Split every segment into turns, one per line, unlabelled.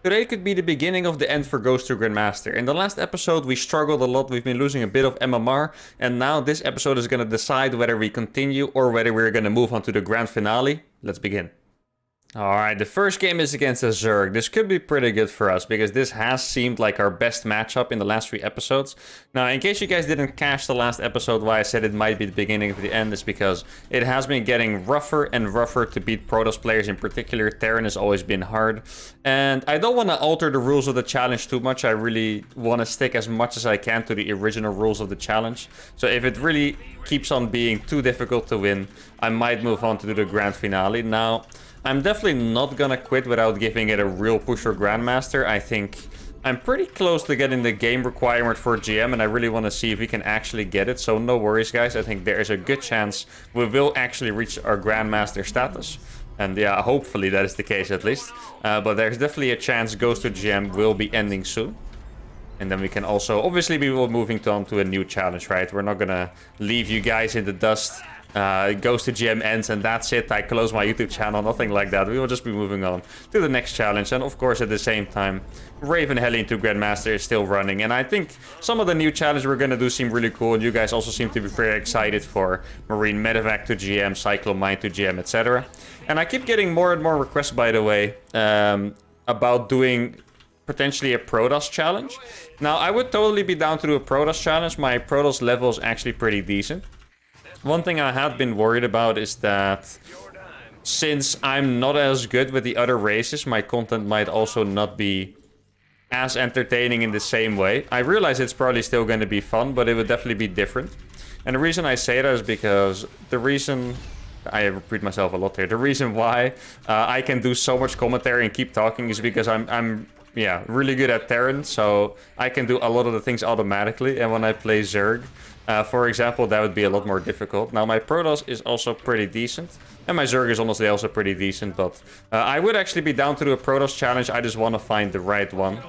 Today could be the beginning of the end for Ghost to Grandmaster. In the last episode we struggled a lot, we've been losing a bit of MMR, and now this episode is going to decide whether we continue or whether we're going to move on to the grand finale. Let's begin. Alright, the first game is against a Zerg. This could be pretty good for us, because this has seemed like our best matchup in the last 3 episodes. Now, in case you guys didn't catch the last episode, why I said it might be the beginning of the end is because it has been getting rougher and rougher to beat Protoss players. In particular, Terran has always been hard. And I don't want to alter the rules of the challenge too much. I really want to stick as much as I can to the original rules of the challenge. So if it really keeps on being too difficult to win, I might move on to the grand finale. Now, I'm definitely not gonna quit without giving it a real push for Grandmaster. I think I'm pretty close to getting the game requirement for GM, and I really want to see if we can actually get it. So no worries, guys. I think there is a good chance we will actually reach our Grandmaster status. And yeah, hopefully that is the case at least. But there's definitely a chance Ghost to GM will be ending soon. And then we can also, obviously we will moving on to a new challenge, right? We're not gonna leave you guys in the dust. Goes to GM ends and that's it. I close my YouTube channel, nothing like that. We will just be moving on to the next challenge. And of course, at the same time, Raven Heli into Grandmaster is still running. And I think some of the new challenges we're going to do seem really cool. And you guys also seem to be very excited for Marine Medevac to GM, Cyclone Mine to GM, etc. And I keep getting more and more requests, by the way, about doing potentially a Protoss challenge. Now, I would totally be down to do a Protoss challenge. My Protoss level is actually pretty decent. One thing I had been worried about is that since I'm not as good with the other races, my content might also not be as entertaining in the same way. I realize it's probably still going to be fun, but it would definitely be different. And the reason I say that is because the reason... I repeat myself a lot here. The reason why I can do so much commentary and keep talking is because I'm really good at Terran, so I can do a lot of the things automatically. And when I play Zerg, for example, that would be a lot more difficult. Now, my Protoss is also pretty decent, and my Zerg is honestly also pretty decent, but I would actually be down to do a Protoss challenge. I just want to find the right one.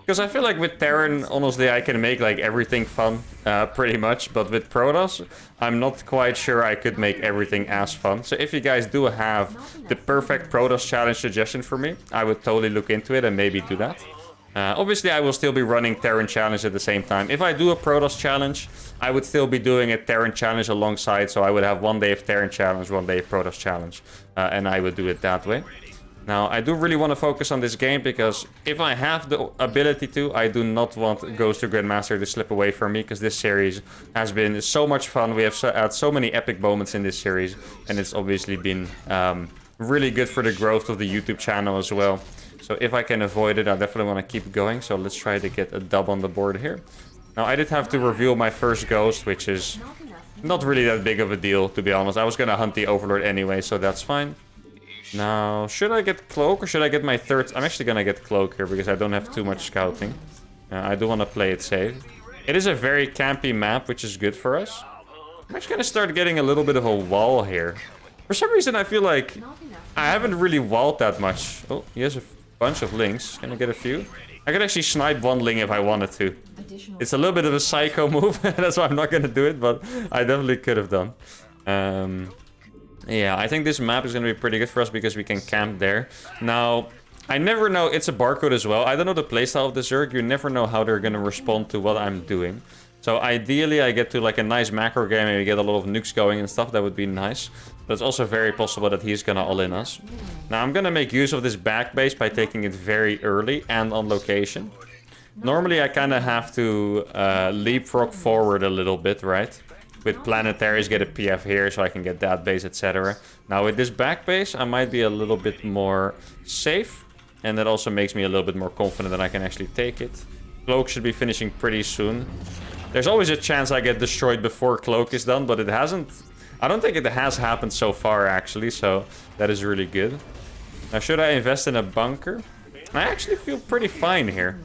Because I feel like with Terran, honestly, I can make like everything fun, pretty much. But with Protoss, I'm not quite sure I could make everything as fun. So if you guys do have the perfect Protoss challenge suggestion for me, I would totally look into it and maybe do that. Obviously, I will still be running Terran challenge at the same time. If I do a Protoss challenge, I would still be doing a Terran challenge alongside. So I would have 1 day of Terran challenge, 1 day of Protoss challenge. And I would do it that way. Now, I do really want to focus on this game because if I have the ability to, I do not want Ghost to Grandmaster to slip away from me, because this series has been so much fun. We have had so many epic moments in this series, and it's obviously been really good for the growth of the YouTube channel as well. So if I can avoid it, I definitely want to keep going. So let's try to get a dub on the board here. Now, I did have to reveal my first Ghost, which is not really that big of a deal, to be honest. I was going to hunt the Overlord anyway, so that's fine. Now, should I get Cloak or should I get my third? I'm actually gonna get Cloak here because I don't have too much scouting. I do want to play it safe. It is a very campy map, which is good for us. I'm actually gonna start getting a little bit of a wall here. For some reason, I feel like I haven't really walled that much. Oh, he has a bunch of links. Can I get a few? I could actually snipe 1 ling if I wanted to. It's a little bit of a psycho move. That's why I'm not gonna do it, but I definitely could have done. Yeah, I think this map is going to be pretty good for us because we can camp there. Now, I never know. It's a barcode as well. I don't know the playstyle of the Zerg. You never know how they're going to respond to what I'm doing. So ideally, I get to like a nice macro game and we get a lot of nukes going and stuff. That would be nice. But it's also very possible that he's going to all-in us. Now, I'm going to make use of this back base by taking it very early and on location. Normally, I kind of have to leapfrog forward a little bit, right? With planetaries, get a PF here so I can get that base, etc. Now with this back base, I might be a little bit more safe. And that also makes me a little bit more confident that I can actually take it. Cloak should be finishing pretty soon. There's always a chance I get destroyed before Cloak is done, but it hasn't... I don't think it has happened so far, actually, so that is really good. Now, should I invest in a bunker? I actually feel pretty fine here.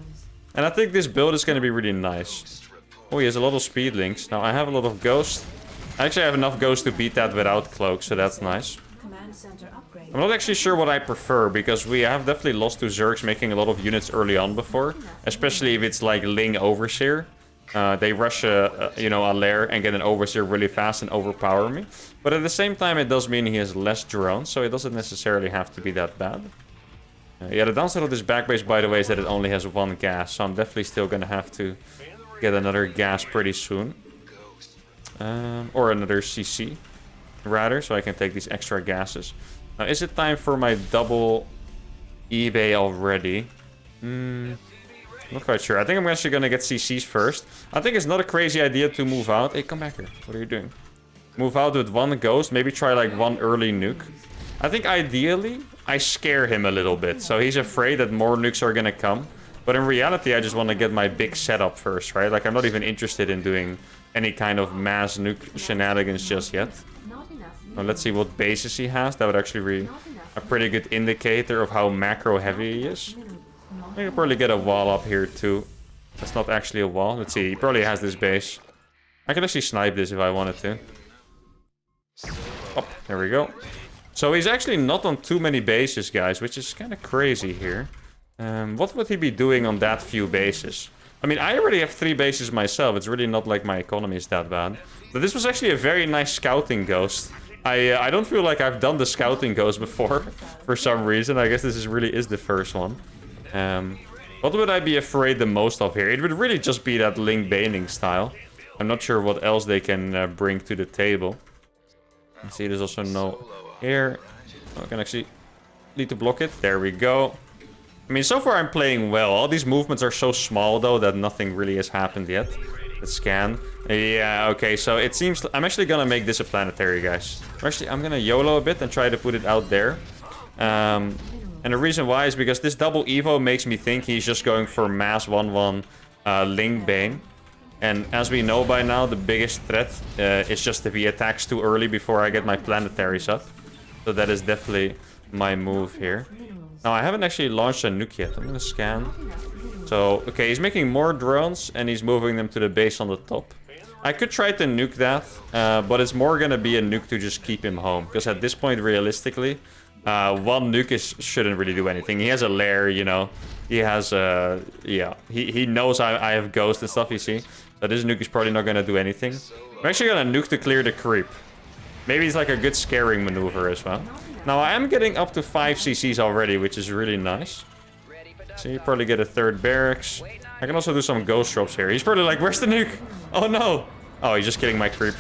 And I think this build is going to be really nice. Oh, he has a lot of speed links. Now, I have a lot of Ghost. I actually have enough Ghost to beat that without Cloak, so that's nice. I'm not actually sure what I prefer, because we have definitely lost to Zergs making a lot of units early on before. Especially if it's like Ling Overseer. They rush a lair and get an Overseer really fast and overpower me. But at the same time, it does mean he has less drones, so it doesn't necessarily have to be that bad. Yeah, the downside of this back base, by the way, is that it only has one gas. So I'm definitely still going to have to get another gas pretty soon. Or another CC, rather, so I can take these extra gases. Now, is it time for my double eBay already? Not quite sure. I think I'm actually going to get CCs first. I think it's not a crazy idea to move out. Hey, come back here. What are you doing? Move out with one ghost. Maybe try like one early nuke. I think ideally, I scare him a little bit. So he's afraid that more nukes are going to come. But in reality, I just want to get my big setup first, right? Like, I'm not even interested in doing any kind of mass nuke shenanigans just yet. Well, let's see what bases he has. That would actually be a pretty good indicator of how macro heavy he is. I could probably get a wall up here too. That's not actually a wall. Let's see. He probably has this base. I could actually snipe this if I wanted to. Oh, there we go. So he's actually not on too many bases, guys, which is kind of crazy here. What would he be doing on that few bases? I mean, I already have 3 bases myself. It's really not like my economy is that bad. But this was actually a very nice scouting ghost. I don't feel like I've done the scouting ghost before for some reason. I guess this really is the first one. What would I be afraid the most of here? It would really just be that Link Baning style. I'm not sure what else they can bring to the table. You see, there's also no air. I can actually need to block it. There we go. I mean, so far I'm playing well. All these movements are so small, though, that nothing really has happened yet. Let's scan. Yeah, okay, so it seems... I'm actually gonna make this a planetary, guys. I'm gonna YOLO a bit and try to put it out there. And the reason why is because this double Evo makes me think he's just going for mass 1-1 Link Bane. And as we know by now, the biggest threat is just if he attacks too early before I get my planetaries up. So that is definitely my move here. Now, I haven't actually launched a nuke yet. I'm gonna scan. So, okay, he's making more drones and he's moving them to the base on the top. I could try to nuke that, but it's more gonna be a nuke to just keep him home. Because at this point, realistically, one nuke shouldn't really do anything. He has a lair, you know. He has yeah, he knows I have ghosts and stuff, you see. So this nuke is probably not gonna do anything. I'm actually gonna nuke to clear the creep. Maybe it's like a good scaring maneuver as well. Now, I am getting up to 5 CCs already, which is really nice. So you probably get a 3rd barracks. I can also do some ghost drops here. He's probably like, where's the nuke? Oh, no. Oh, he's just killing my creep.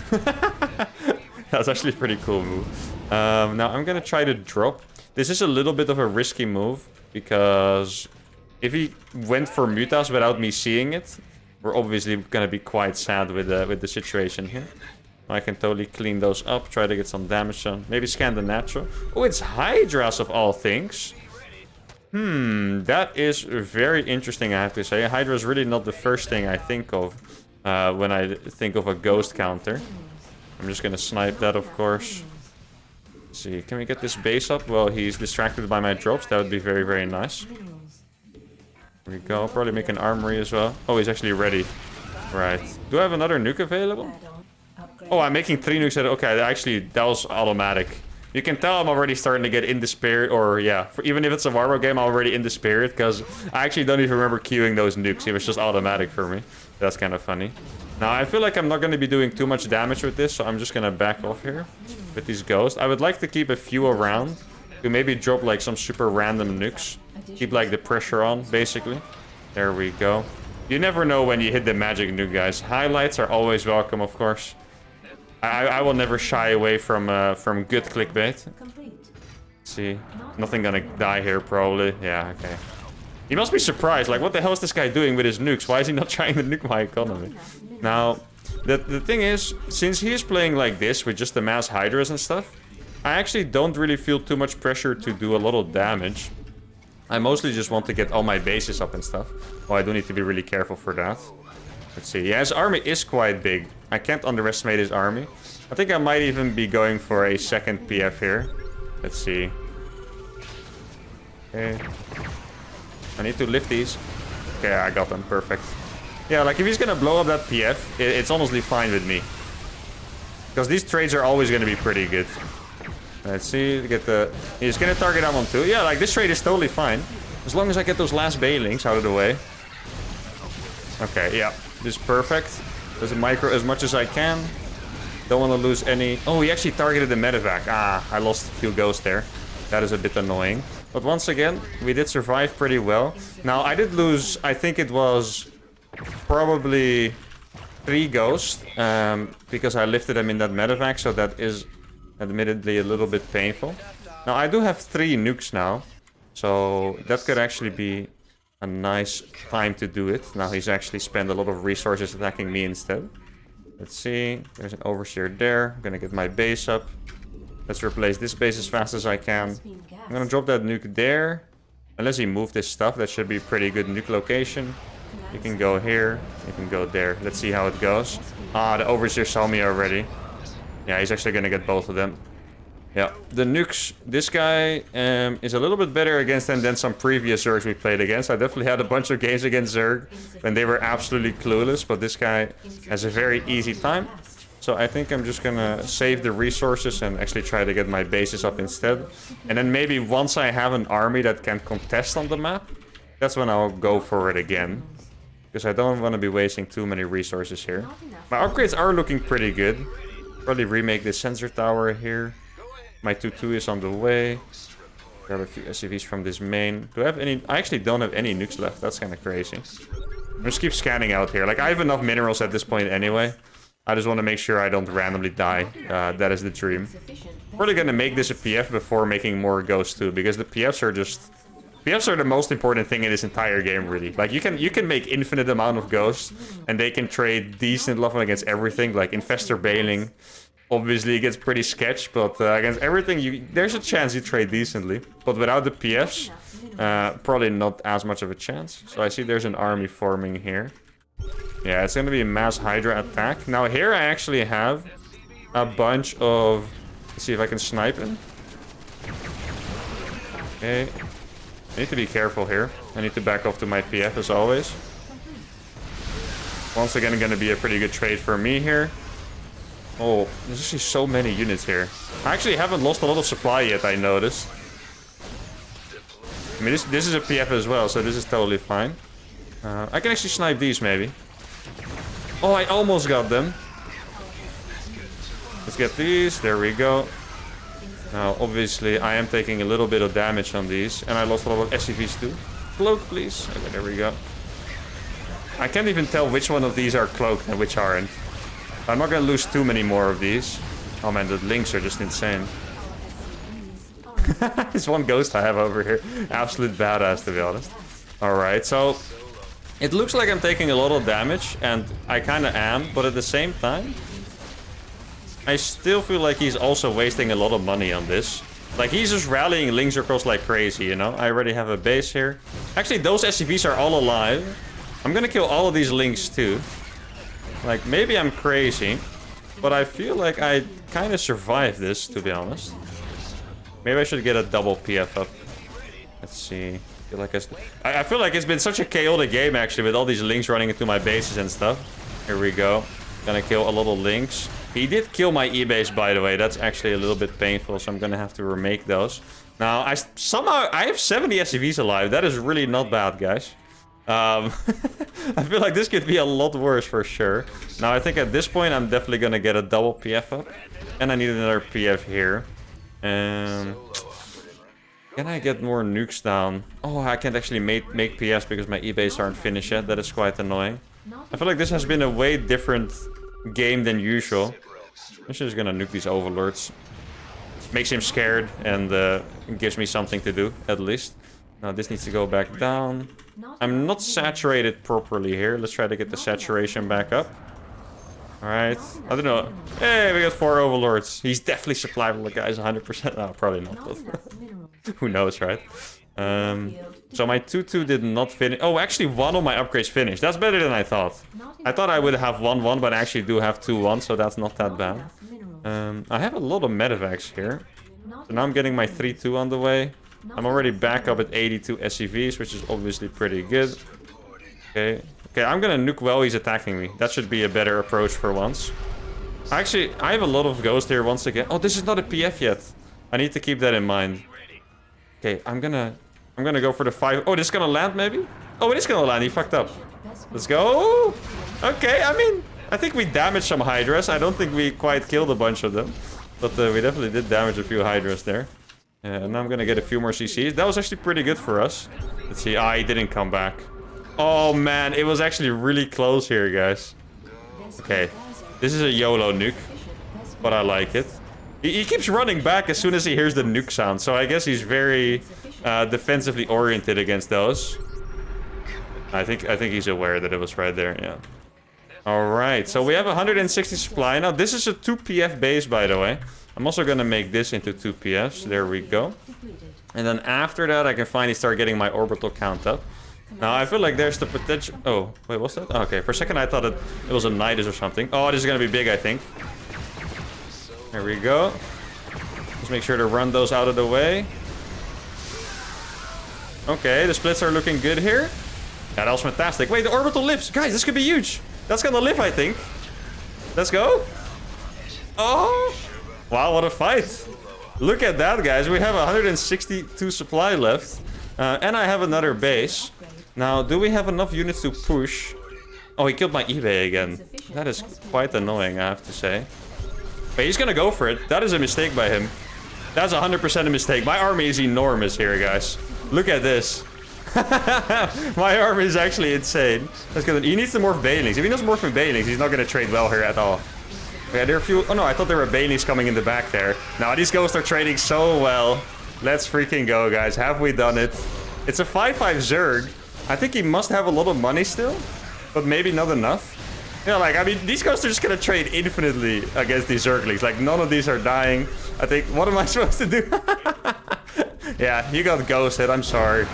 That's actually a pretty cool move. Now, I'm going to try to drop. This is a little bit of a risky move, because if he went for Mutas without me seeing it, we're obviously going to be quite sad with the situation here. I can totally clean those up, try to get some damage on. Maybe scan the natural. Oh, it's Hydras of all things. That is very interesting, I have to say. Hydra is really not the first thing I think of when I think of a ghost counter. I'm just gonna snipe that, of course. Let's see, can we get this base up? Well, he's distracted by my drops. That would be very, very nice. There we go. Probably make an armory as well. Oh, he's actually ready. Right. Do I have another nuke available? Oh, I'm making 3 nukes. Okay, actually, that was automatic. You can tell I'm already starting to get in the spirit, or yeah, even if it's a Warbo game, I'm already in the spirit, because I actually don't even remember queuing those nukes. It was just automatic for me. That's kind of funny. Now, I feel like I'm not going to be doing too much damage with this, so I'm just going to back off here with these ghosts. I would like to keep a few around to maybe drop like some super random nukes. Keep like the pressure on, basically. There we go. You never know when you hit the magic nuke, guys. Highlights are always welcome, of course. I will never shy away from good clickbait. Let's see, nothing gonna die here, probably. Yeah, okay. He must be surprised. Like, what the hell is this guy doing with his nukes? Why is he not trying to nuke my economy? Now, the thing is, since he is playing like this with just the mass hydras and stuff, I actually don't really feel too much pressure to do a lot of damage. I mostly just want to get all my bases up and stuff. Well, I do need to be really careful for that. Let's see. Yeah, his army is quite big. I can't underestimate his army. I think I might even be going for a 2nd PF here. Let's see. Okay. I need to lift these. Okay, I got them. Perfect. Yeah, like if he's gonna blow up that PF, it's honestly fine with me. Because these trades are always gonna be pretty good. Let's see. Get the... He's gonna target that one too. Yeah, like this trade is totally fine. As long as I get those last Bailings out of the way. Okay, yeah. This is perfect. There's a micro as much as I can. Don't want to lose any... Oh, he actually targeted the medevac. Ah, I lost a few ghosts there. That is a bit annoying. But once again, we did survive pretty well. Now, I did lose, I think it was probably 3 ghosts. Because I lifted them in that medevac, so that is admittedly a little bit painful. Now, I do have 3 nukes now. So that could actually be a nice time to do it. Now he's actually spent a lot of resources attacking me instead. Let's see. There's an overseer there. I'm gonna get my base up. Let's replace this base as fast as I can. I'm gonna drop that nuke there. Unless he moved his stuff, that should be a pretty good nuke location. You can go here. You can go there. Let's see how it goes. Ah, the overseer saw me already. Yeah, he's actually gonna get both of them. Yeah, the nukes. This guy is a little bit better against them than some previous Zergs we played against. I definitely had a bunch of games against Zerg when they were absolutely clueless. But this guy has a very easy time. So I think I'm just gonna save the resources and actually try to get my bases up instead. And then maybe once I have an army that can contest on the map, that's when I'll go for it again. Because I don't want to be wasting too many resources here. My upgrades are looking pretty good. Probably remake this sensor tower here. My 2-2 is on the way. Grab a few SCVs from this main. Do I have any? I actually don't have any nukes left. That's kind of crazy. I just keep scanning out here. Like, I have enough minerals at this point anyway. I just want to make sure I don't randomly die. That is the dream. Probably gonna make this a PF before making more ghosts too, because the PFs are just... PFs are the most important thing in this entire game, really. Like, you can make infinite amount of ghosts, and they can trade decent level against everything, like Infestor Bailing. Obviously, it gets pretty sketch, but against everything, there's a chance you trade decently. But without the PFs, probably not as much of a chance. So I see there's an army forming here. Yeah, it's going to be a mass Hydra attack. Now here I actually have a bunch of... Let's see if I can snipe him. Okay. I need to be careful here. I need to back off to my PF as always. Once again, going to be a pretty good trade for me here. Oh, there's actually so many units here. I actually haven't lost a lot of supply yet, I noticed. I mean, this is a PF as well, so this is totally fine. I can actually snipe these, maybe. Oh, I almost got them. Let's get these. There we go. Now, obviously, I am taking a little bit of damage on these. And I lost a lot of SCVs too. Cloak, please. Okay, there we go. I can't even tell which one of these are cloaked and which aren't. I'm not gonna lose too many more of these. Oh man, the links are just insane. This one ghost I have over here. Absolute badass, to be honest. Alright, so... It looks like I'm taking a lot of damage, and I kinda am, but at the same time... I still feel like he's also wasting a lot of money on this. Like, he's just rallying links across like crazy, you know? I already have a base here. Actually, those SCVs are all alive. I'm gonna kill all of these links too. Like, maybe I'm crazy, but I feel like I kind of survived this, to be honest. Maybe I should get a double PF up. Let's see. I feel like it's been such a chaotic game, actually, with all these links running into my bases and stuff. Here we go. Gonna kill a lot of links. He did kill my E-base, by the way. That's actually a little bit painful, so I'm gonna have to remake those. Now, I have 70 SCVs alive. That is really not bad, guys. I feel like this could be a lot worse for sure. Now, I think at this point, I'm definitely gonna get a double PF up. And I need another PF here. Can I get more nukes down? Oh, I can't actually make PFs because my E-base aren't finished yet. That is quite annoying. I feel like this has been a way different game than usual. I'm just gonna nuke these overlords. Makes him scared and gives me something to do, at least. Now, this needs to go back down. I'm not saturated properly here. Let's try to get the saturation back up. Alright. I don't know. Hey, we got 4 overlords. He's definitely supplyable, guys. 100%. No, probably not. But who knows, right? So my 2-2 did not finish. Oh, actually, one of my upgrades finished. That's better than I thought. I thought I would have 1-1, but I actually do have 2-1, so that's not that bad. I have a lot of medevacs here. So now I'm getting my 3-2 on the way. I'm already back up at 82 SCVs, which is obviously pretty good. Okay. Okay, I'm gonna nuke while he's attacking me. That should be a better approach for once. Actually, I have a lot of ghosts here once again. Oh, this is not a PF yet. I need to keep that in mind. Okay, I'm gonna go for the 5. Oh, this is gonna land maybe? Oh, it is gonna land. He fucked up. Let's go. Okay, I mean, I think we damaged some Hydras. I don't think we quite killed a bunch of them. But we definitely did damage a few Hydras there. And now I'm gonna get a few more CCs. That was actually pretty good for us. Let's see. Ah, he didn't come back. Oh man, it was actually really close here, guys. Okay, this is a YOLO nuke, but I like it. He keeps running back as soon as he hears the nuke sound, so I guess he's very defensively oriented against those. I think he's aware that it was right there, yeah. Alright, so we have 160 supply now. This is a 2 PF base, by the way. I'm also gonna make this into 2 PFs. There we go. And then after that, I can finally start getting my orbital count up. Now, I feel like there's the potential... Oh, wait, what's that? Oh, okay, for a second I thought it was a Nidus or something. Oh, this is gonna be big, I think. There we go. Just make sure to run those out of the way. Okay, the splits are looking good here. Yeah, that was fantastic. Wait, the orbital lives. Guys, this could be huge. That's gonna live, I think. Let's go. Oh! Wow, what a fight. Look at that, guys. We have 162 supply left. And I have another base. Now, do we have enough units to push? Oh, he killed my eBay again. That is quite annoying, I have to say. But he's gonna go for it. That is a mistake by him. That's 100% a mistake. My army is enormous here, guys. Look at this. My army is actually insane. That's good. He needs to morph Banelings. If he doesn't morph in Banelings, he's not gonna trade well here at all. Yeah, there are a few... Oh no, I thought there were Banelings coming in the back there. Now, these ghosts are trading so well. Let's freaking go, guys. Have we done it? It's a 5-5 Zerg. I think he must have a lot of money still, but maybe not enough. You know, like, I mean, these ghosts are just gonna trade infinitely against these Zerglings. Like, none of these are dying. I think, what am I supposed to do? Yeah, you got ghosted. I'm sorry.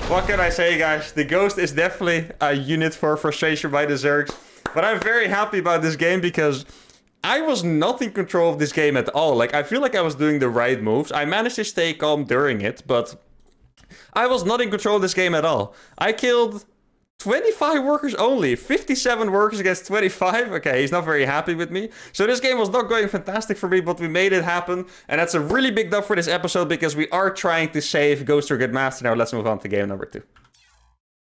What can I say, guys? The ghost is definitely a unit for frustration by the Zergs. But I'm very happy about this game because I was not in control of this game at all. Like, I feel like I was doing the right moves. I managed to stay calm during it, but I was not in control of this game at all. I killed 25 workers only. 57 workers against 25. Okay, he's not very happy with me. So this game was not going fantastic for me, but we made it happen. And that's a really big dub for this episode because we are trying to save Ghost or Grandmaster. Now let's move on to game number 2.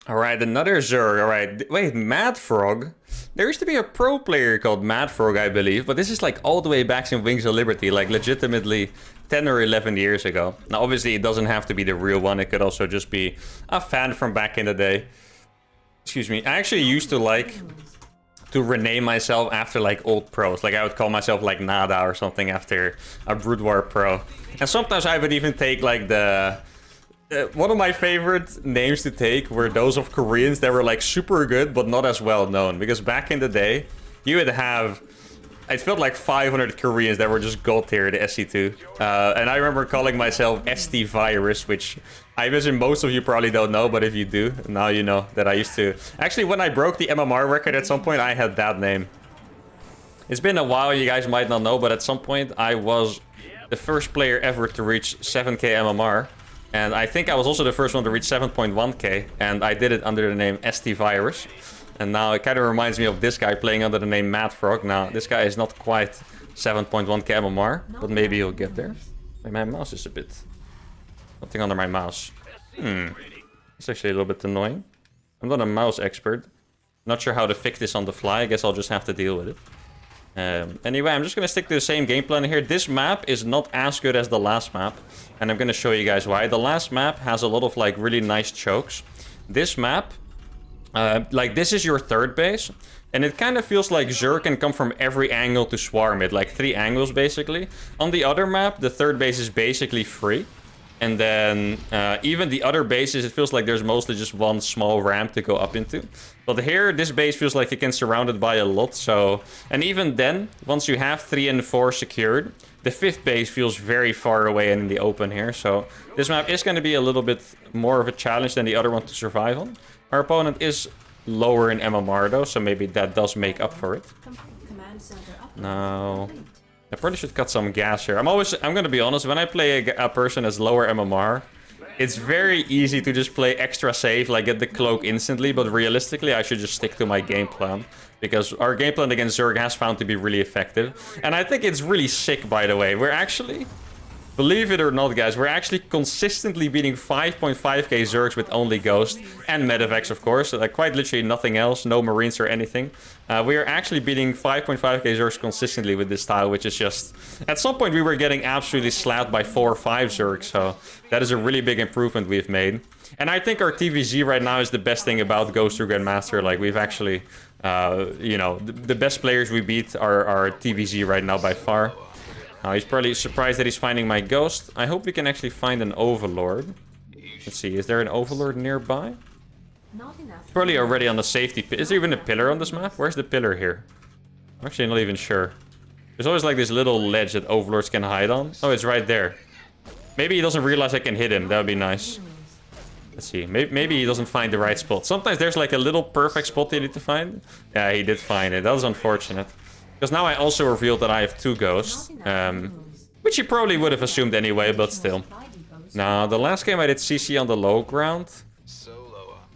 Alright, another Zerg. Alright, wait, Mad Frog? There used to be a pro player called Mad Frog, I believe. But this is like all the way back in Wings of Liberty. Like legitimately 10 or 11 years ago. Now obviously it doesn't have to be the real one. It could also just be a fan from back in the day. Excuse me. I actually used to like to rename myself after like old pros. Like I would call myself like Nada or something after a Brood War pro. And sometimes I would even take like the... one of my favorite names to take were those of Koreans that were like super good but not as well known. Because back in the day, you would have... It felt like 500 Koreans that were just gold tier, the SC2. And I remember calling myself ST Virus, which I imagine most of you probably don't know, but if you do, now you know that I used to. Actually, when I broke the MMR record at some point, I had that name. It's been a while, you guys might not know, but at some point I was the first player ever to reach 7k MMR. And I think I was also the first one to reach 7.1k, and I did it under the name ST Virus. And now it kind of reminds me of this guy playing under the name Mad Frog. Now, this guy is not quite 7.1k MMR, but maybe he'll get there. Wait, my mouse is a bit... Something under my mouse. It's actually a little bit annoying. I'm not a mouse expert. Not sure how to fix this on the fly. I guess I'll just have to deal with it. Anyway, I'm just going to stick to the same game plan here. This map is not as good as the last map. And I'm going to show you guys why. The last map has a lot of like really nice chokes. This map... like, this is your third base, and it kind of feels like Zerg can come from every angle to swarm it, like 3 angles, basically. On the other map, the third base is basically free, and then even the other bases, it feels like there's mostly just one small ramp to go up into. But here, this base feels like it can surround it by a lot, so... And even then, once you have 3 and 4 secured, the 5th base feels very far away and in the open here, so... This map is going to be a little bit more of a challenge than the other one to survive on. Our opponent is lower in MMR though, so maybe that does make up for it. Now, I probably should cut some gas here. I'm gonna be honest, when I play a person as lower MMR, it's very easy to just play extra safe, like get the cloak instantly, but realistically I should just stick to my game plan. Because our game plan against Zerg has found to be really effective. And I think it's really sick, by the way. We're actually... Believe it or not, guys, we're actually consistently beating 5.5k Zergs with only Ghost and Medivacs, of course. Like, quite literally nothing else, no Marines or anything. We are actually beating 5.5k Zergs consistently with this style, which is just... At some point, we were getting absolutely slapped by 4 or 5 Zergs, so that is a really big improvement we've made. And I think our TVZ right now is the best thing about Ghost or Grandmaster. Like, we've actually, you know, the best players we beat are TVZ right now by far. He's probably surprised that he's finding my Ghost. I hope we can actually find an Overlord. Let's see, is there an Overlord nearby? Probably already on the safety pit. Is there even a pillar on this map? Where's the pillar here? I'm actually not even sure. There's always like this little ledge that Overlords can hide on. Oh, it's right there. Maybe he doesn't realize I can hit him. That would be nice. Let's see. Maybe he doesn't find the right spot. Sometimes there's like a little perfect spot you need to find. Yeah, he did find it. That was unfortunate. Because now I also revealed that I have 2 Ghosts. Which you probably would have assumed anyway, but still. Now, the last game I did CC on the low ground.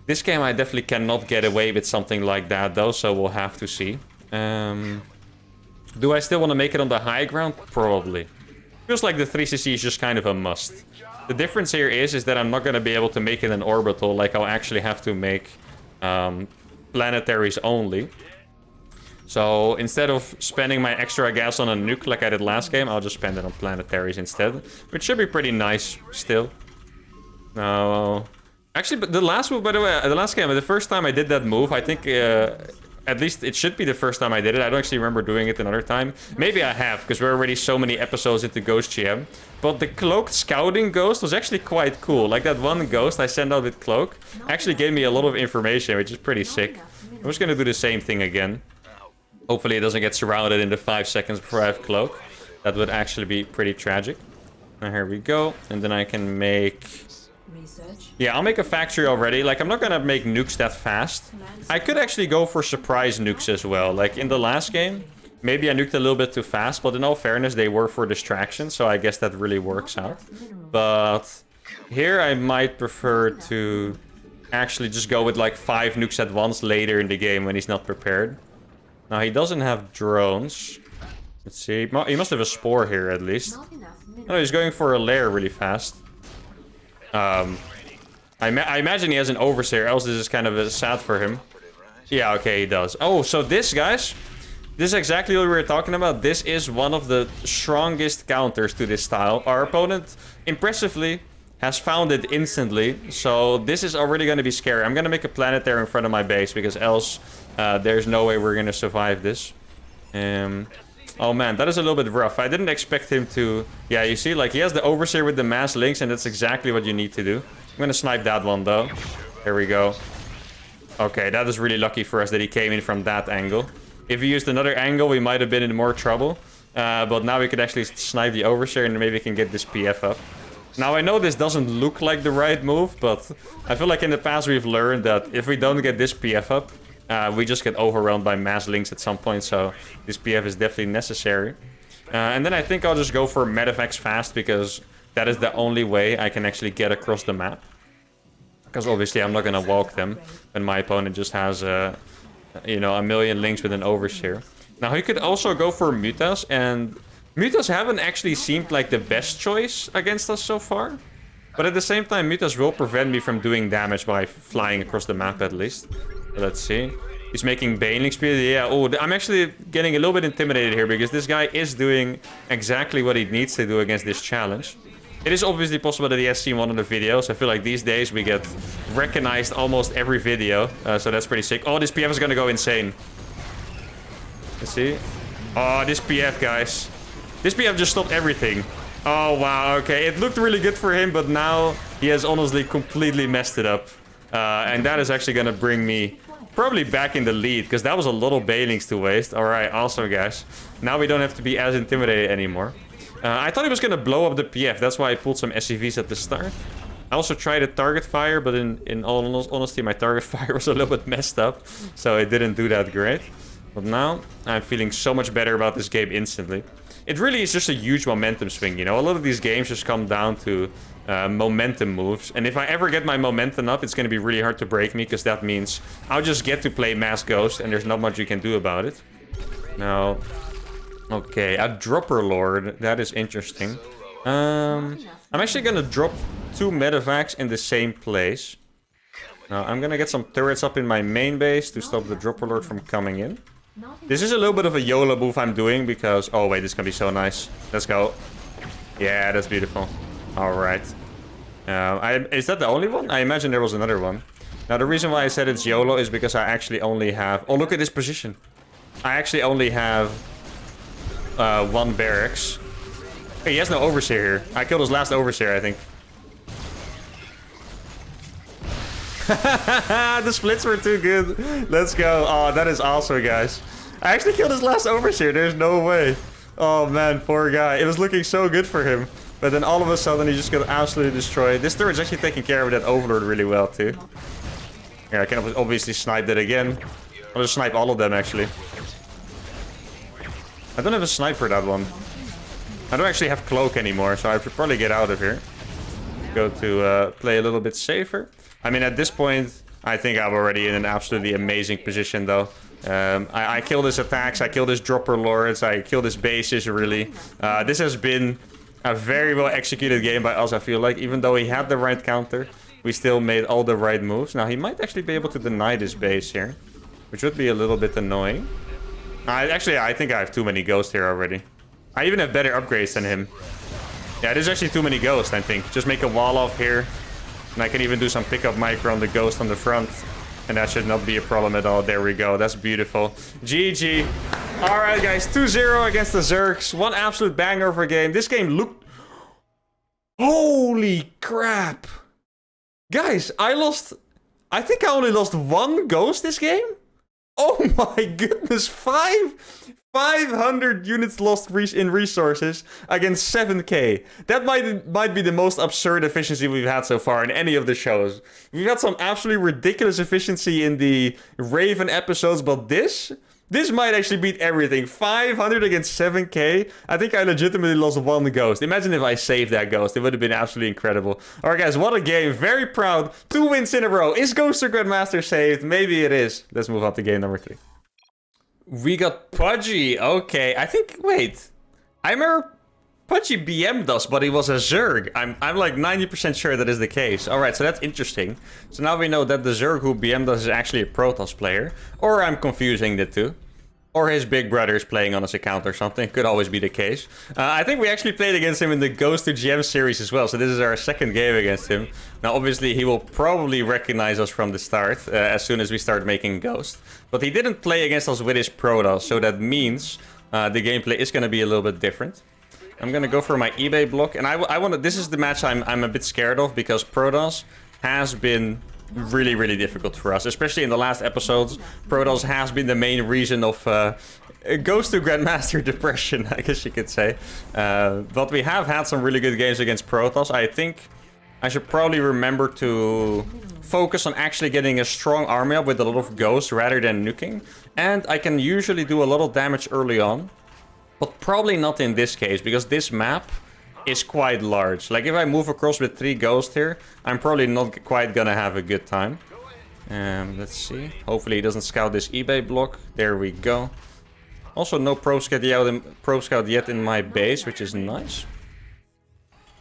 This game I definitely cannot get away with something like that though, so we'll have to see. Do I still want to make it on the high ground? Probably. Feels like the 3cc is just kind of a must. The difference here is that I'm not going to be able to make it an orbital, like I'll actually have to make planetaries only. So instead of spending my extra gas on a nuke like I did last game, I'll just spend it on planetaries instead. Which should be pretty nice still. No. Actually, but the last move, by the way, the last game, the first time I did that move, I think at least it should be the first time I did it. I don't actually remember doing it another time. Maybe I have, because we're already so many episodes into Ghost GM. But the cloaked scouting ghost was actually quite cool. Like that one ghost I sent out with cloak actually gave me a lot of information, which is pretty sick. I'm just going to do the same thing again. Hopefully it doesn't get surrounded in the 5 seconds before I have cloak. That would actually be pretty tragic. Now here we go. And then I can make... Yeah, I'll make a factory already. Like, I'm not gonna make nukes that fast. I could actually go for surprise nukes as well. Like, in the last game, maybe I nuked a little bit too fast. But in all fairness, they were for distraction. So I guess that really works out. But here I might prefer to actually just go with like 5 nukes at once later in the game when he's not prepared. Now, he doesn't have drones. Let's see. He must have a spore here, at least. No, he's going for a lair really fast. I imagine he has an overseer, else this is kind of sad for him. Yeah, okay, he does. Oh, so this, guys, this is exactly what we were talking about. This is one of the strongest counters to this style. Our opponent, impressively, has found it instantly. So this is already going to be scary. I'm going to make a planetary in front of my base, because else there's no way we're going to survive this. Oh man, that is a little bit rough. I didn't expect him to... Yeah, you see, like, he has the overseer with the mass links, and that's exactly what you need to do. I'm gonna snipe that one, though. There we go. Okay, that is really lucky for us that he came in from that angle. If he used another angle, we might have been in more trouble. But now we could actually snipe the overseer, and maybe we can get this PF up. Now, I know this doesn't look like the right move, but I feel like in the past we've learned that if we don't get this PF up, we just get overwhelmed by mass links at some point, so this PF is definitely necessary. And then I think I'll just go for Medivacs fast, because that is the only way I can actually get across the map. Because obviously I'm not going to walk them when my opponent just has, you know, a million links with an overseer. Now he could also go for Mutas, and Mutas haven't actually seemed like the best choice against us so far. But at the same time, Mutas will prevent me from doing damage by flying across the map at least. Let's see. He's making Baneling speed. Yeah, oh, I'm actually getting a little bit intimidated here, because this guy is doing exactly what he needs to do against this challenge. It is obviously possible that he has seen one of the videos. I feel like these days we get recognized almost every video. So that's pretty sick. Oh, this PF is going to go insane. Let's see. Oh, this PF, guys. This PF just stopped everything. Oh, wow. Okay, it looked really good for him, but now he has honestly completely messed it up. And that is actually going to bring me probably back in the lead, because that was a lot of Banelings to waste. All right, awesome, guys. Now we don't have to be as intimidated anymore. I thought he was going to blow up the PF. That's why I pulled some SCVs at the start. I also tried a target fire, but in all honesty, my target fire was a little bit messed up. So it didn't do that great. But now I'm feeling so much better about this game instantly. It really is just a huge momentum swing, you know? A lot of these games just come down to momentum moves. And if I ever get my momentum up, it's going to be really hard to break me, because that means I'll just get to play Mass Ghost, and there's not much you can do about it. Now, okay, a Dropper Lord. That is interesting. I'm actually gonna drop 2 medevacs in the same place. Now, I'm gonna get some turrets up in my main base to stop the dropper lord from coming in. This is a little bit of a YOLO move I'm doing because... Oh, wait, this is gonna be so nice. Let's go. Yeah, that's beautiful. Alright. Is that the only one? I imagine there was another one. Now, the reason why I said it's YOLO is because I actually only have... Oh, look at this position. I actually only have 1 barracks. Hey, he has no overseer here. I killed his last overseer, I think. The splits were too good. Let's go. Oh, that is awesome, guys. I actually killed his last overseer. There's no way. Oh, man, poor guy. It was looking so good for him. But then all of a sudden, he just got absolutely destroyed. This turret's actually taking care of that overlord really well, too. Yeah, I can obviously snipe that again. I'll just snipe all of them, actually. I don't have a snipe for that one. I don't actually have cloak anymore, so I should probably get out of here. Go to play a little bit safer. I mean, at this point, I think I'm already in an absolutely amazing position, though. I killed his attacks, I killed his dropper lords, I killed his bases, really. This has been a very well executed game by us, I feel like. Even though he had the right counter, we still made all the right moves. Now, he might actually be able to deny this base here, which would be a little bit annoying. I think I have too many ghosts here already. I even have better upgrades than him. Yeah, there's actually too many ghosts, I think. Just make a wall off here. And I can even do some pickup micro on the ghost on the front. And that should not be a problem at all. There we go. That's beautiful. GG. Alright, guys. 2-0 against the Zergs. One absolute banger of a game. This game looked... Holy crap. Guys, I think I only lost 1 ghost this game. Oh my goodness. 500 units lost in resources against 7k. That might be the most absurd efficiency we've had so far in any of the shows. We've had some absolutely ridiculous efficiency in the Raven episodes, but this might actually beat everything. 500 against 7k. I think I legitimately lost 1 ghost. Imagine if I saved that ghost. It would have been absolutely incredible. Alright guys, what a game. Very proud. 2 wins in a row. Is Ghost or Grandmaster saved? Maybe it is. Let's move on to game number 3. We got Pudgy. Okay, I think... Wait. I remember Pudgy BM'd us, but he was a Zerg. I'm like 90% sure that is the case. Alright, so that's interesting. So now we know that the Zerg who BM'd us is actually a Protoss player. Or I'm confusing the two. Or his big brother is playing on his account or something. Could always be the case. I think we actually played against him in the Ghost to GM series as well. So this is our 2nd game against him. Now, obviously, he will probably recognize us from the start. As soon as we start making Ghost. But he didn't play against us with his Protoss. So that means the gameplay is going to be a little bit different. I'm going to go for my eBay block. And I want to... This is the match I'm a bit scared of. Because Protoss has been... really difficult for us, especially in the last episodes. Protoss has been the main reason of Ghost to Grandmaster depression, I guess you could say. But we have had some really good games against Protoss. I think I should probably remember to focus on actually getting a strong army up with a lot of ghosts rather than nuking. And I can usually do a lot of damage early on, but probably not in this case, because this map is quite large. Like if I move across with 3 ghosts here, I'm probably not quite gonna have a good time. Let's see. Hopefully he doesn't scout this eBay block. There we go. Also no Pro Scout yet in my base, which is nice.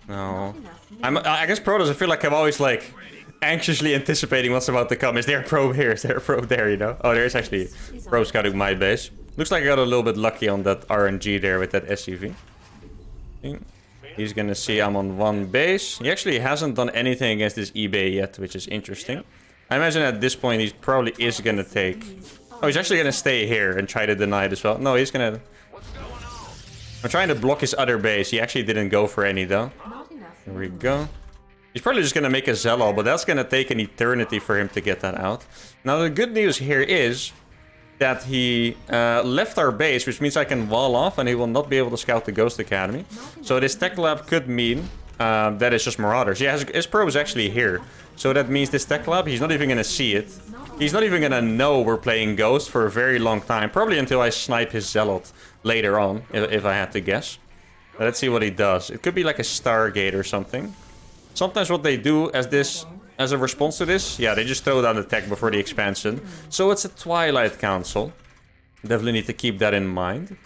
No. I guess Protoss, I feel like I'm always like anxiously anticipating what's about to come. Is there a probe here? Is there a probe there, you know? Oh, there is actually Pro Scouting my base. Looks like I got a little bit lucky on that RNG there with that SUV. He's gonna see I'm on 1 base. He actually hasn't done anything against this eBay yet, which is interesting. I imagine at this point he probably is gonna take... Oh, he's actually gonna stay here and try to deny it as well. No, he's gonna... I'm trying to block his other base. He actually didn't go for any though. There we go. He's probably just gonna make a Zelal, but that's gonna take an eternity for him to get that out. Now the good news here is that he left our base, which means I can wall off and he will not be able to scout the Ghost Academy. So this tech lab could mean that it's just Marauders. Yeah, his probe is actually here. So that means this tech lab, he's not even going to see it. He's not even going to know we're playing Ghost for a very long time. Probably until I snipe his Zealot later on, if I had to guess. Let's see what he does. It could be like a Stargate or something. Sometimes what they do as a response to this, yeah, they just throw down the tech before the expansion. So it's a Twilight Council. Definitely need to keep that in mind.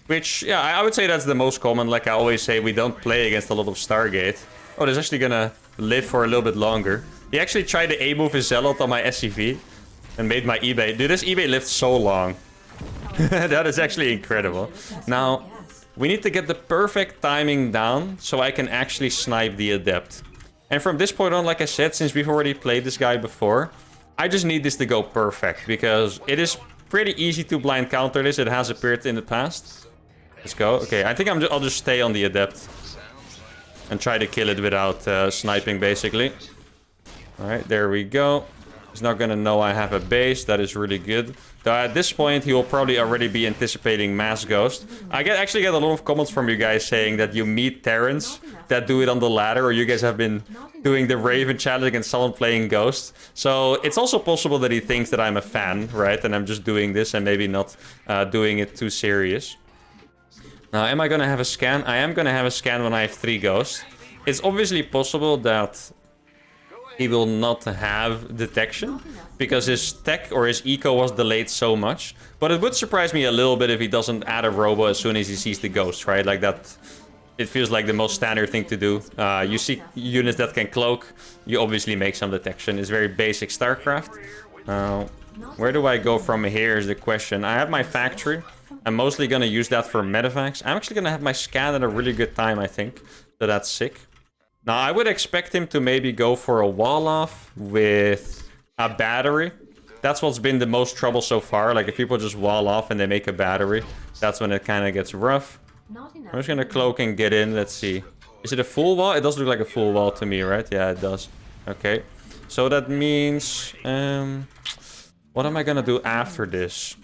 Which, yeah, I would say that's the most common. Like I always say, we don't play against a lot of Stargate. Oh, this is actually gonna live for a little bit longer. He actually tried to A-move his Zealot on my SCV and made my eBay. Dude, this eBay lived so long. That is actually incredible. Now, we need to get the perfect timing down so I can actually snipe the Adept. And from this point on, like I said, since we've already played this guy before, I just need this to go perfect because it is pretty easy to blind counter this. It has appeared in the past. Let's go. Okay, I think I'll just stay on the Adept and try to kill it without sniping, basically. Alright, there we go. He's not gonna know I have a base. That is really good. Though at this point, he will probably already be anticipating Mass Ghost. I actually get a lot of comments from you guys saying that you meet Terrans that do it on the ladder, or you guys have been doing the Raven challenge against someone playing Ghost. So it's also possible that he thinks that I'm a fan, right? And I'm just doing this and maybe not doing it too serious. Now, am I gonna have a scan? I am gonna have a scan when I have 3 Ghosts. It's obviously possible that he will not have detection because his tech or his eco was delayed so much. But it would surprise me a little bit if he doesn't add a robo as soon as he sees the Ghost, right? Like that, it feels like the most standard thing to do. You see units that can cloak, you obviously make some detection. It's very basic StarCraft. Where do I go from here is the question. I have my factory. I'm mostly going to use that for medevacs. I'm actually going to have my scan at a really good time, I think. So that's sick. Now, I would expect him to maybe go for a wall-off with a battery. That's what's been the most trouble so far. Like, if people just wall off and they make a battery, that's when it kind of gets rough. I'm just going to cloak and get in. Let's see. Is it a full wall? It does look like a full wall to me, right? Yeah, it does. Okay. So that means... what am I going to do after this?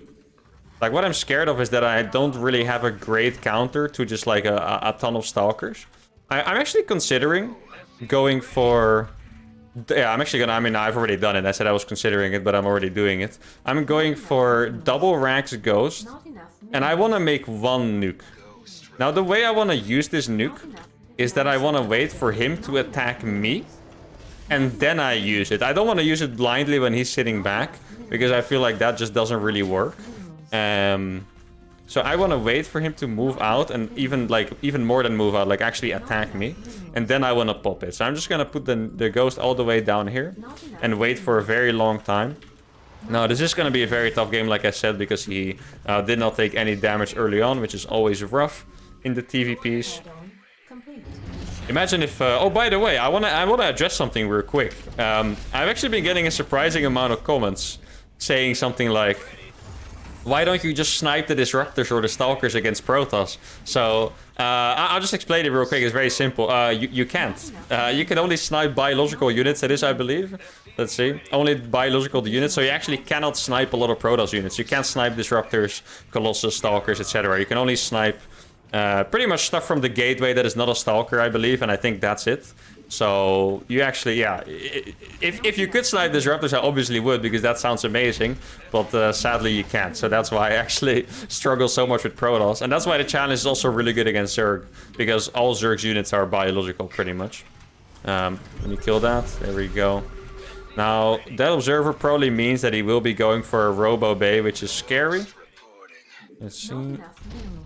Like, what I'm scared of is that I don't really have a great counter to just, like, a ton of Stalkers. I'm actually considering going for... Yeah, I'm actually gonna... I mean, I've already done it. I said I was considering it, but I'm already doing it. I'm going for double Rax Ghost, and I want to make 1 nuke. Now, the way I want to use this nuke is that I want to wait for him to attack me, and then I use it. I don't want to use it blindly when he's sitting back, because I feel like that just doesn't really work. So I want to wait for him to move out, and even more than move out, like actually attack me. And then I want to pop it. So I'm just going to put the Ghost all the way down here and wait for a very long time. Now, this is going to be a very tough game, like I said, because he did not take any damage early on, which is always rough in the TVPs. Imagine if... oh, by the way, I want to address something real quick. I've actually been getting a surprising amount of comments saying something like... Why don't you just snipe the Disruptors or the Stalkers against Protoss? So, I'll just explain it real quick. It's very simple. You can't. You can only snipe biological units, that is, I believe. Let's see. Only biological units, so you actually cannot snipe a lot of Protoss units. You can't snipe Disruptors, Colossus, Stalkers, etc. You can only snipe pretty much stuff from the Gateway that is not a Stalker, I believe, and I think that's it. So, you actually, yeah, if you could snipe Disruptors, I obviously would, because that sounds amazing, but sadly you can't. So that's why I actually struggle so much with Protoss, and that's why the challenge is also really good against Zerg, because all Zerg's units are biological, pretty much. Let me kill that. There we go. Now, that Observer probably means that he will be going for a Robo Bay, which is scary. Let's see.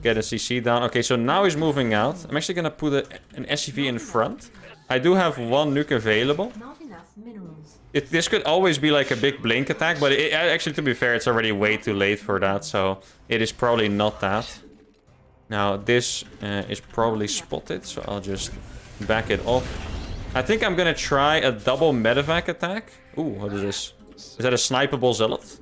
Get a CC down. Okay, so now he's moving out. I'm actually going to put an SCV in front. I do have 1 nuke available. This could always be like a big blink attack, but actually, to be fair, it's already way too late for that, so it is probably not that. Now, this is probably spotted, so I'll just back it off. I think I'm gonna try a double medevac attack. Ooh, what is this? Is that a snipeable Zealot?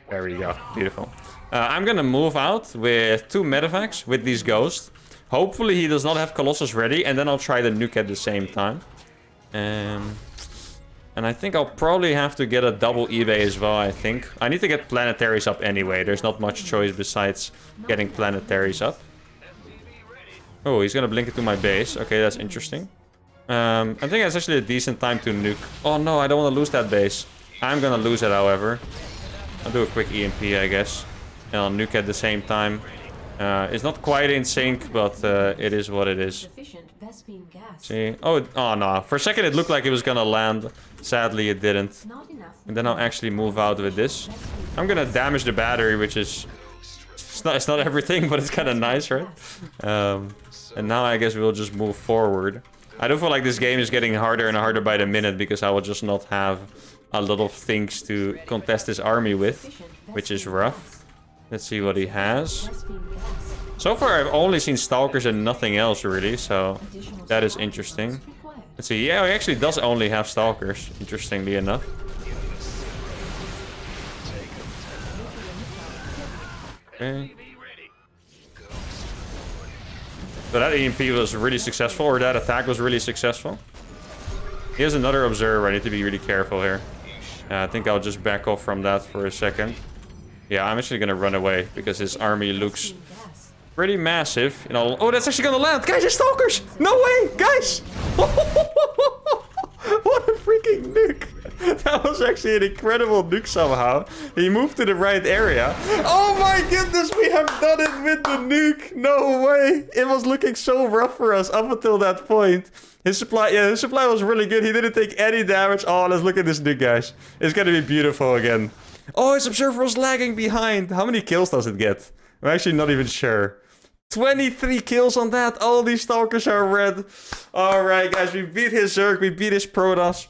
There we go. Beautiful. I'm gonna move out with 2 medevacs with these Ghosts. Hopefully he does not have Colossus ready, and then I'll try the nuke at the same time. And I think I'll probably have to get a double eBay as well, I think. I need to get planetaries up anyway. There's not much choice besides getting planetaries up. Oh, he's gonna blink it to my base. Okay, that's interesting. I think that's actually a decent time to nuke. Oh no, I don't want to lose that base. I'm gonna lose it, however. I'll do a quick EMP, I guess. And I'll nuke at the same time. It's not quite in sync, but it is what it is. See? Oh no. For a second it looked like it was gonna land. Sadly it didn't. And then I'll actually move out with this. I'm gonna damage the battery, which is It's not everything, but it's kind of nice, right? And now I guess we'll just move forward. I do feel like this game is getting harder and harder by the minute because I will just not have a lot of things to contest this army with, which is rough. Let's see what he has. So far, I've only seen Stalkers and nothing else, really, so that is interesting. Let's see. Yeah, he actually does only have Stalkers, interestingly enough. Okay. So that EMP was really successful, or that attack was really successful. He has another observer. I need to be really careful here. I think I'll just back off from that for a second. Yeah, I'm actually gonna run away because his army looks pretty massive. You know. Oh, that's actually gonna land. Guys, it's Stalkers! No way, guys! What a freaking nuke! That was actually an incredible nuke somehow. He moved to the right area. Oh my goodness, we have done it with the nuke! No way! It was looking so rough for us up until that point. His supply was really good. He didn't take any damage. Oh, let's look at this nuke, guys. It's gonna be beautiful again. Oh, his observer was lagging behind. How many kills does it get? I'm actually not even sure. 23 kills on that. All these Stalkers are red. Alright, guys. We beat his Zerg. We beat his Protoss.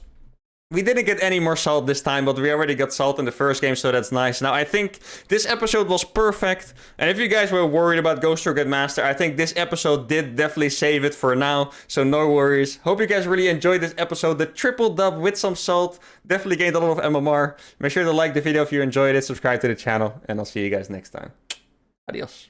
We didn't get any more salt this time, but we already got salt in the first game, so that's nice. Now, I think this episode was perfect. And if you guys were worried about Ghost or Grandmaster, I think this episode did definitely save it for now. So no worries. Hope you guys really enjoyed this episode. The triple dub with some salt. Definitely gained a lot of MMR. Make sure to like the video if you enjoyed it. Subscribe to the channel. And I'll see you guys next time. Adios.